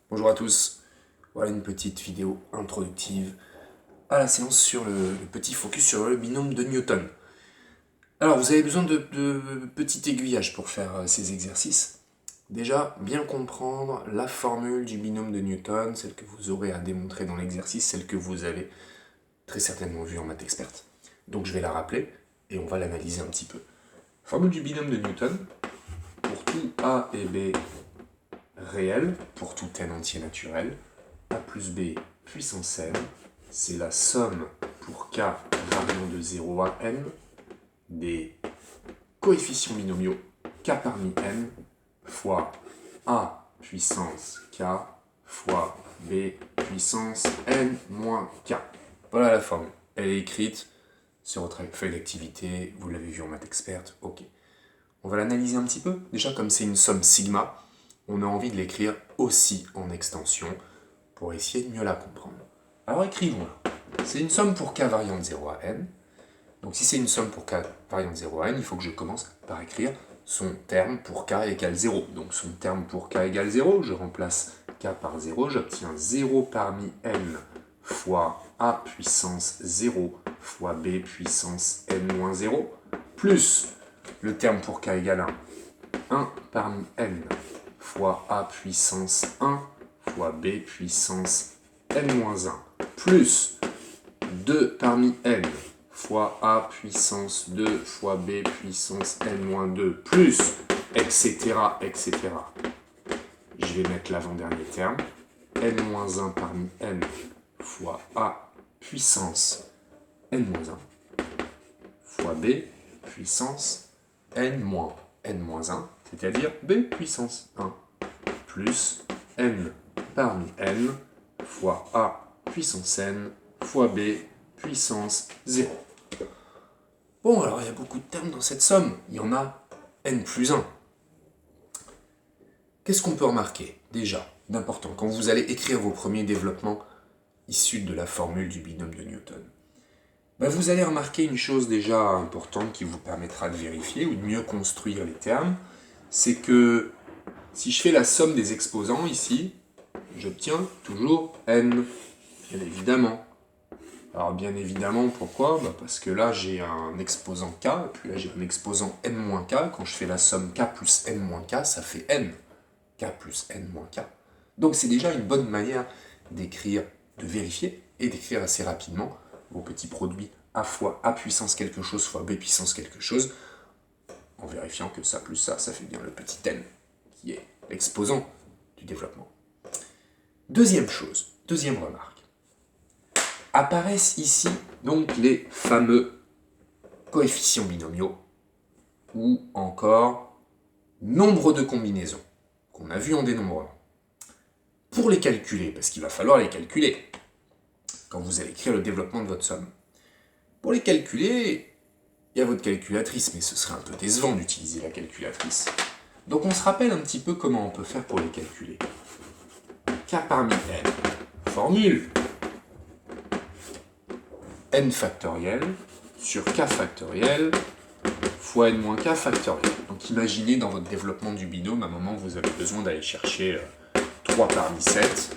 Bonjour à tous, voilà une petite vidéo introductive à la séance sur le petit focus sur le binôme de Newton. Alors vous avez besoin de petits aiguillages pour faire ces exercices. Déjà, bien comprendre la formule du binôme de Newton, celle que vous aurez à démontrer dans l'exercice, celle que vous avez très certainement vue en maths experte. Donc je vais la rappeler et on va l'analyser un petit peu. Formule du binôme de Newton, pour tout A et B réel, pour tout n entier naturel, a plus b puissance n, c'est la somme pour k variant de 0 à n des coefficients binomiaux k parmi n fois a puissance k fois b puissance n moins k. Voilà la formule. Elle est écrite sur votre feuille d'activité, vous l'avez vu en maths experte, ok. On va l'analyser un petit peu. Déjà, comme c'est une somme sigma, on a envie de l'écrire aussi en extension pour essayer de mieux la comprendre. Alors écrivons-la. C'est une somme pour k variant de 0 à n. Donc si c'est une somme pour k variant de 0 à n, il faut que je commence par écrire son terme pour k égale 0. Donc son terme pour k égale 0, je remplace k par 0, j'obtiens 0 parmi n fois a puissance 0 fois b puissance n moins 0, plus le terme pour k égale 1 parmi n fois a puissance 1 fois b puissance n-1 plus 2 parmi n fois a puissance 2 fois b puissance n-2 plus etc. etc. Je vais mettre l'avant-dernier terme. n-1 parmi n fois a puissance n-1 fois b puissance n-1, c'est-à-dire b puissance 1 plus n parmi n fois a puissance n fois b puissance 0. Bon, alors il y a beaucoup de termes dans cette somme. Il y en a n plus 1. Qu'est-ce qu'on peut remarquer, déjà, d'important, quand vous allez écrire vos premiers développements issus de la formule du binôme de Newton? Vous allez remarquer une chose déjà importante qui vous permettra de vérifier ou de mieux construire les termes, c'est que si je fais la somme des exposants ici, j'obtiens toujours n, bien évidemment. Alors bien évidemment, pourquoi? Parce que là j'ai un exposant k, et puis là j'ai un exposant n-k. Quand je fais la somme k plus n-k, ça fait n. K plus n-k. Donc c'est déjà une bonne manière d'écrire, de vérifier, et d'écrire assez rapidement vos petits produits a fois a puissance quelque chose fois b puissance quelque chose, en vérifiant que ça plus ça fait bien le petit n, qui est l'exposant du développement. Deuxième chose, deuxième remarque. Apparaissent ici donc les fameux coefficients binomiaux, ou encore nombre de combinaisons, qu'on a vu en dénombrement. Pour les calculer, parce qu'il va falloir les calculer, quand vous allez écrire le développement de votre somme. Pour les calculer, il y a votre calculatrice, mais ce serait un peu décevant d'utiliser la calculatrice. Donc on se rappelle un petit peu comment on peut faire pour les calculer. K parmi n, formule n factoriel sur k factoriel fois n moins k factoriel. Donc imaginez dans votre développement du binôme, à un moment vous avez besoin d'aller chercher 3 parmi 7.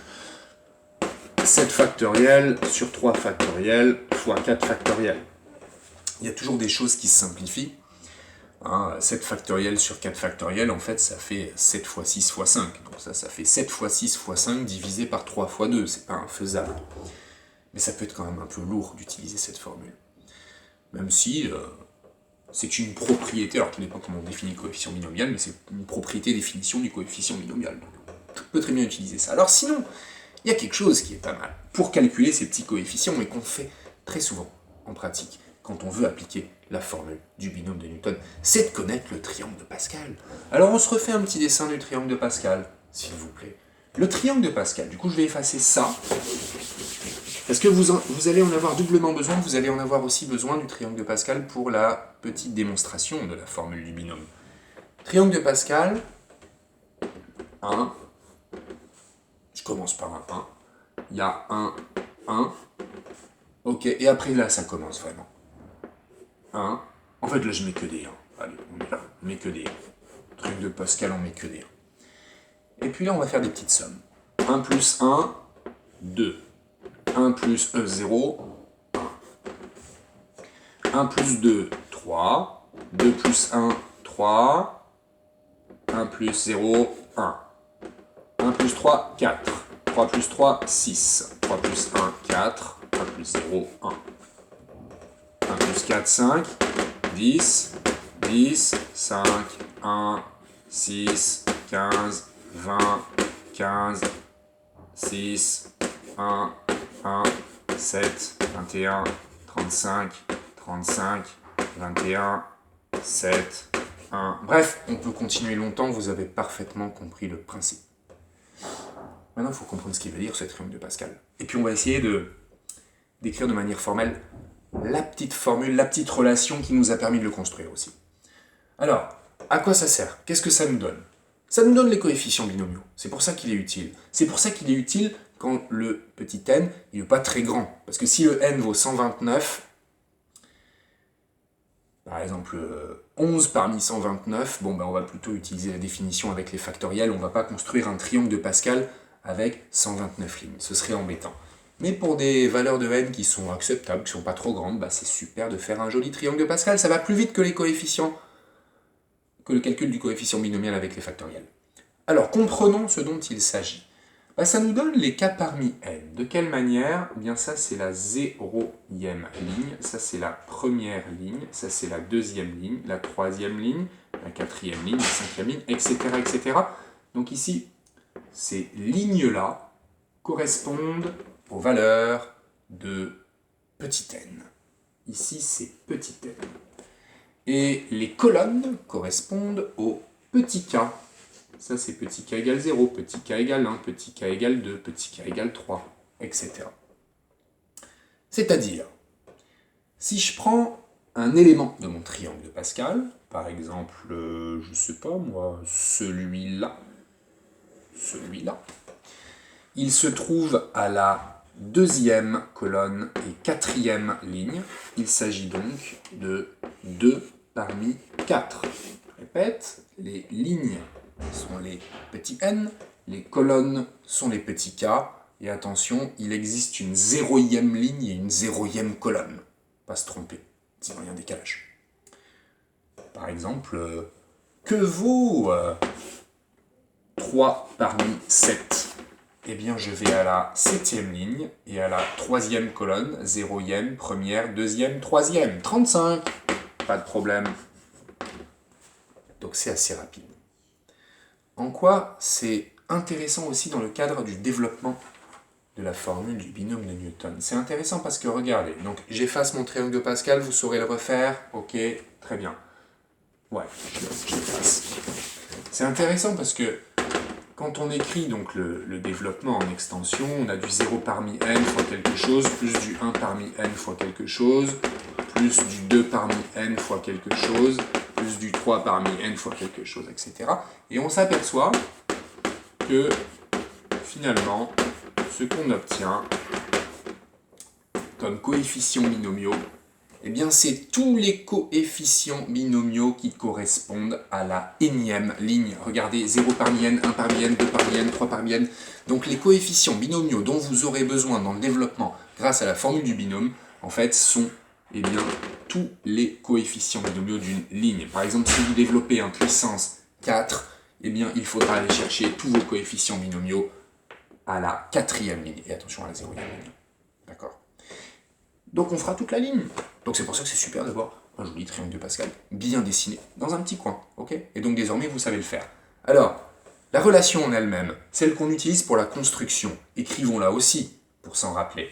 7 factoriel sur 3 factoriel fois 4 factoriel. Il y a toujours des choses qui se simplifient. 7 factoriel sur 4 factoriel, en fait, ça fait 7 fois 6 fois 5. Donc ça fait 7 fois 6 fois 5 divisé par 3 fois 2. C'est pas infaisable. Mais ça peut être quand même un peu lourd d'utiliser cette formule. Même si c'est une propriété, alors tout dépend comment on définit le coefficient binomial, mais c'est une propriété définition du coefficient binomial. Donc on peut très bien utiliser ça. Alors sinon, il y a quelque chose qui est pas mal pour calculer ces petits coefficients et qu'on fait très souvent en pratique quand on veut appliquer la formule du binôme de Newton, c'est de connaître le triangle de Pascal. Alors on se refait un petit dessin du triangle de Pascal, s'il vous plaît. Le triangle de Pascal, du coup je vais effacer ça, parce que vous allez en avoir doublement besoin, vous allez en avoir aussi besoin du triangle de Pascal pour la petite démonstration de la formule du binôme. Triangle de Pascal, 1, je commence par un 1, il y a 1, ok, et après là ça commence vraiment. 1, en fait là je mets que des 1, allez, on met que des 1. Truc de Pascal, on met que des 1. Et puis là on va faire des petites sommes. 1 1 plus 1, 2. 1 plus 0, 1 plus 2, 3. 2 plus 1, 3. 1 plus 0, 1. 1 plus 3, 4. 3 plus 3, 6. 3 plus 1, 4. 1 plus 0, 1. 1 plus 4, 5. 10. 10. 5. 1. 6. 15. 20. 15. 6. 1. 1. 7. 21. 35. 35. 21. 7. 1. Bref, on peut continuer longtemps, vous avez parfaitement compris le principe. Maintenant, il faut comprendre ce qu'il veut dire, ce triangle de Pascal. Et puis, on va essayer d'écrire de manière formelle la petite formule, la petite relation qui nous a permis de le construire aussi. Alors, à quoi ça sert? Qu'est-ce que ça nous donne? Ça nous donne les coefficients binomiaux. C'est pour ça qu'il est utile. C'est pour ça qu'il est utile quand le petit n, il n'est pas très grand. Parce que si le n vaut 129, par exemple 11 parmi 129, bon, ben, on va plutôt utiliser la définition avec les factoriels. On ne va pas construire un triangle de Pascal avec 129 lignes. Ce serait embêtant. Mais pour des valeurs de n qui sont acceptables, qui ne sont pas trop grandes, bah c'est super de faire un joli triangle de Pascal. Ça va plus vite que les coefficients, que le calcul du coefficient binomial avec les factoriels. Alors, comprenons ce dont il s'agit. Bah, ça nous donne les k parmi n. De quelle manière? Eh bien, ça, c'est la 0e ligne, ça, c'est la première ligne, ça, c'est la deuxième ligne, la troisième ligne, la quatrième ligne, la cinquième ligne, etc., etc. Donc ici, ces lignes-là correspondent aux valeurs de petit n. Ici, c'est petit n. Et les colonnes correspondent au petit k. Ça, c'est petit k égale 0, petit k égale 1, petit k égale 2, petit k égale 3, etc. C'est-à-dire, si je prends un élément de mon triangle de Pascal, par exemple, je ne sais pas moi, celui-là, il se trouve à la deuxième colonne et quatrième ligne. Il s'agit donc de 2 parmi 4. Je répète, les lignes sont les petits n, les colonnes sont les petits k, et attention, il existe une 0e ligne et une 0e colonne. Pas se tromper, sinon il y a un décalage. Par exemple, que vaut 3 parmi 7? Eh bien, je vais à la 7e ligne et à la 3e colonne, 0e, première, 2e, 3e, 35. Pas de problème. Donc c'est assez rapide. En quoi c'est intéressant aussi dans le cadre du développement de la formule du binôme de Newton? C'est intéressant parce que, regardez, donc j'efface mon triangle de Pascal, vous saurez le refaire, ok, très bien. Ouais, j'efface. C'est intéressant parce que quand on écrit donc le développement en extension, on a du 0 parmi n fois quelque chose, plus du 1 parmi n fois quelque chose, plus du 2 parmi n fois quelque chose, plus du 3 parmi n fois quelque chose, etc. Et on s'aperçoit que finalement, ce qu'on obtient comme coefficients binomiaux, eh bien c'est tous les coefficients binomiaux qui correspondent à la énième ligne. Regardez, 0 parmi n, 1 parmi n, 2 parmi n, 3 parmi n. Donc les coefficients binomiaux dont vous aurez besoin dans le développement grâce à la formule du binôme, en fait, sont eh bien, tous les coefficients binomiaux d'une ligne. Par exemple, si vous développez un puissance 4, eh bien, il faudra aller chercher tous vos coefficients binomiaux à la 4e ligne. Et attention à la 0e ligne. D'accord? Donc on fera toute la ligne. Donc c'est pour ça que c'est super d'avoir un joli triangle de Pascal bien dessiné dans un petit coin. Ok? Et donc désormais, vous savez le faire. Alors, la relation en elle-même, celle qu'on utilise pour la construction, écrivons-la aussi pour s'en rappeler.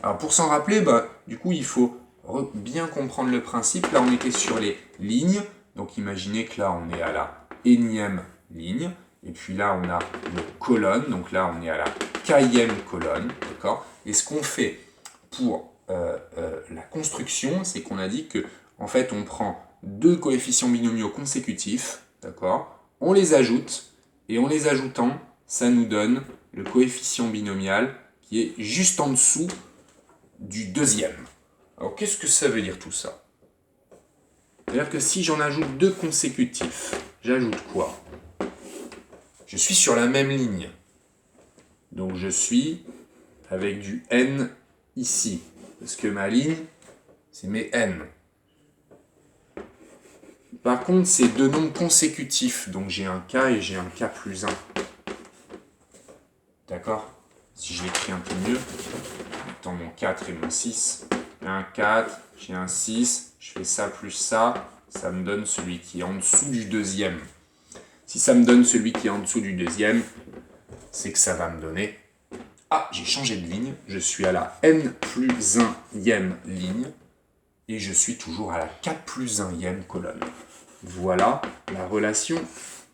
Alors pour s'en rappeler, du coup, il faut bien comprendre le principe. Là, on était sur les lignes. Donc imaginez que là, on est à la énième ligne. Et puis là, on a une colonne. Donc là, on est à la k-ième colonne. D'accord? Et ce qu'on fait pour la construction, c'est qu'on a dit que, en fait, on prend deux coefficients binomiaux consécutifs. D'accord? On les ajoute. Et en les ajoutant, ça nous donne le coefficient binomial qui est juste en dessous du deuxième. Alors, qu'est-ce que ça veut dire tout ça? C'est-à-dire que si j'en ajoute deux consécutifs, j'ajoute quoi? Je suis sur la même ligne. Donc je suis avec du n ici. Parce que ma ligne, c'est mes n. Par contre, c'est deux nombres consécutifs. Donc j'ai un k et j'ai un k plus 1. D'accord? Si je l'écris un peu mieux, dans mon 4 et mon 6, j'ai un 4, j'ai un 6, je fais ça plus ça, ça me donne celui qui est en dessous du deuxième. Si ça me donne celui qui est en dessous du deuxième, c'est que ça va me donner... Ah, j'ai changé de ligne, je suis à la n plus 1e ligne, et je suis toujours à la k plus 1e colonne. Voilà la relation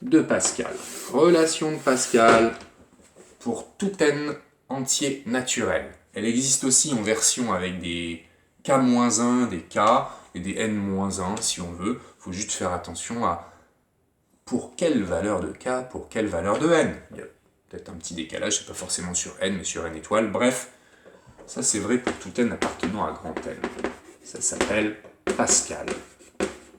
de Pascal. Relation de Pascal pour tout n entier naturel. Elle existe aussi en version avec des k-1, des k et des n-1 si on veut. Il faut juste faire attention à pour quelle valeur de k, pour quelle valeur de n. Il y a peut-être un petit décalage, c'est pas forcément sur n, mais sur n étoile. Bref, ça c'est vrai pour tout n appartenant à grand n. Ça s'appelle Pascal.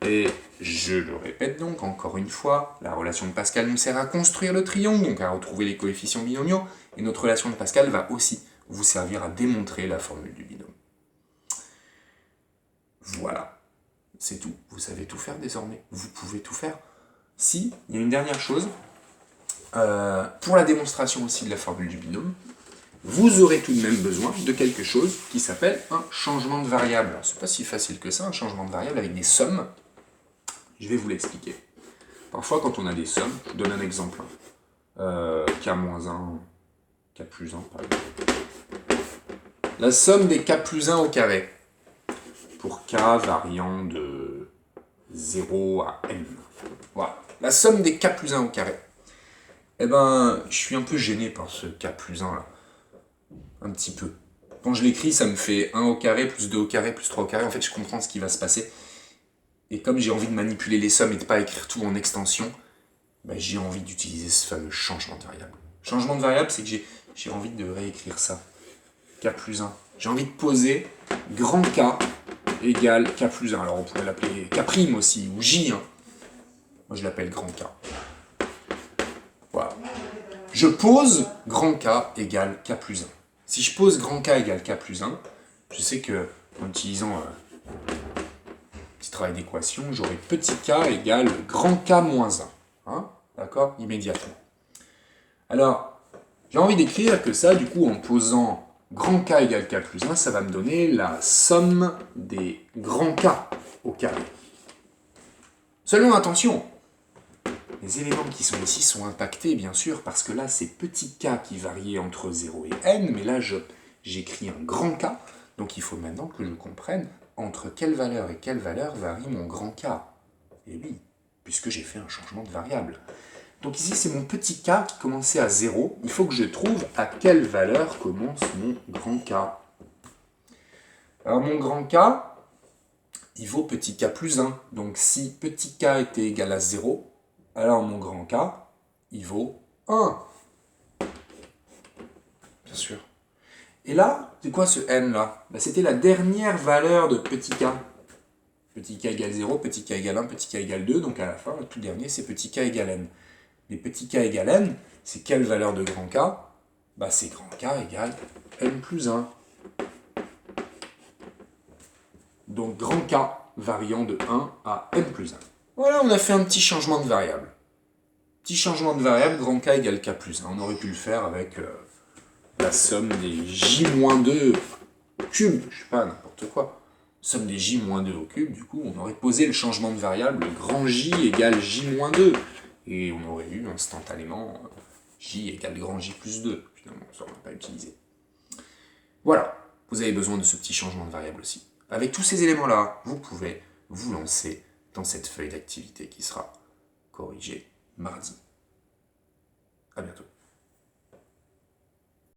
Et je le répète donc encore une fois, la relation de Pascal nous sert à construire le triangle, donc à retrouver les coefficients binomiaux, et notre relation de Pascal va aussi vous servir à démontrer la formule du binôme. Voilà, c'est tout. Vous savez tout faire désormais. Vous pouvez tout faire. Si, il y a une dernière chose, pour la démonstration aussi de la formule du binôme, vous aurez tout de même besoin de quelque chose qui s'appelle un changement de variable. Alors, c'est pas si facile que ça, un changement de variable avec des sommes. Je vais vous l'expliquer. Parfois, quand on a des sommes, je vous donne un exemple. K-1, K plus 1, par exemple. La somme des K plus 1 au carré, pour K variant de 0 à n. Voilà. La somme des K plus 1 au carré. Eh ben, je suis un peu gêné par ce K plus 1 là. Un petit peu. Quand je l'écris, ça me fait 1 au carré, plus 2 au carré, plus 3 au carré. En fait, je comprends ce qui va se passer. Et comme j'ai envie de manipuler les sommes et de ne pas écrire tout en extension, ben, j'ai envie d'utiliser ce fameux changement de variable. Changement de variable, c'est que j'ai envie de réécrire ça. K plus 1. J'ai envie de poser grand K égale K plus 1. Alors on pourrait l'appeler K' aussi, ou J. Hein. Moi je l'appelle grand K. Voilà. Je pose grand K égale K plus 1. Si je pose grand K égale K plus 1, je sais que en utilisant petit travail d'équation, j'aurai petit k égale grand K moins 1. Hein, d'accord? Immédiatement. Alors, j'ai envie d'écrire que ça, du coup, en posant grand K égale K plus 1, ça va me donner la somme des grands K au carré. Seulement attention, les éléments qui sont ici sont impactés, bien sûr, parce que là, c'est petit k qui variait entre 0 et n, mais là, j'écris un grand K, donc il faut maintenant que je comprenne entre quelle valeur et quelle valeur varie mon grand K. Et oui, puisque j'ai fait un changement de variable. Donc ici, c'est mon petit k qui commençait à 0. Il faut que je trouve à quelle valeur commence mon grand K. Alors mon grand K, il vaut petit k plus 1. Donc si petit k était égal à 0, alors mon grand K, il vaut 1. Bien sûr. Et là, c'est quoi ce n là? C'était la dernière valeur de petit k. Petit k égale 0, petit k égale 1, petit k égale 2. Donc à la fin, le tout dernier, c'est petit k égale n. Mais petit k égale n, c'est quelle valeur de grand K? C'est grand K égale n plus 1. Donc grand K variant de 1 à n plus 1. Voilà, on a fait un petit changement de variable. Petit changement de variable, grand K égale K plus 1. On aurait pu le faire avec la somme des J-2 au cube, je sais pas, n'importe quoi. Somme des J-2 au cube, du coup, on aurait posé le changement de variable, grand J égale J-2. Et on aurait eu instantanément J égale grand J plus 2. Finalement, ça on n'a pas utilisé. Voilà, vous avez besoin de ce petit changement de variable aussi. Avec tous ces éléments-là, vous pouvez vous lancer dans cette feuille d'activité qui sera corrigée mardi. À bientôt.